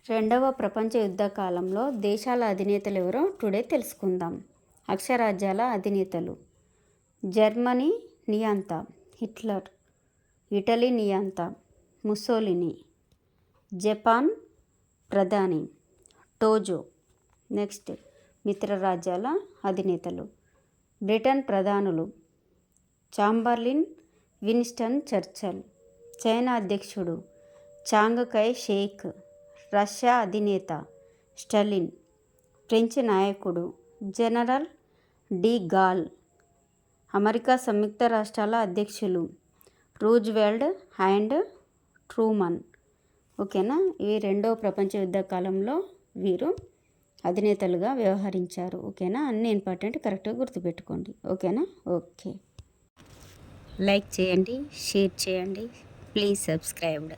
రెండవ ప్రపంచ యుద్ధ కాలంలో దేశాల అధినేతలు ఎవరో టుడే తెలుసుకుందాం. అక్షరాజ్యాల అధినేతలు: జర్మనీ నియంత హిట్లర్, ఇటలీ నియంత ముస్సోలిని, జపాన్ ప్రధాని టోజో. నెక్స్ట్ మిత్రరాజ్యాల అధినేతలు: బ్రిటన్ ప్రధానులు చాంబర్లిన్, విన్స్టన్ చర్చిల్, చైనా అధ్యక్షుడు చాంగ్ కై షేక్, రష్యా అధినేత స్టాలిన్, ఫ్రెంచ్ నాయకుడు జనరల్ డి గాల్, అమెరికా సంయుక్త రాష్ట్రాల అధ్యక్షులు రూజ్వెల్ట్ అండ్ ట్రూమన్. ఓకేనా, ఈ రెండవ ప్రపంచ యుద్ధ కాలంలో వీరు అధినేతలుగా వ్యవహరించారు. ఓకేనా, అన్ని ఇంపార్టెంట్ కరెక్ట్గా గుర్తుపెట్టుకోండి. ఓకేనా, ఓకే. లైక్ చేయండి, షేర్ చేయండి, ప్లీజ్ సబ్స్క్రైబ్డ్.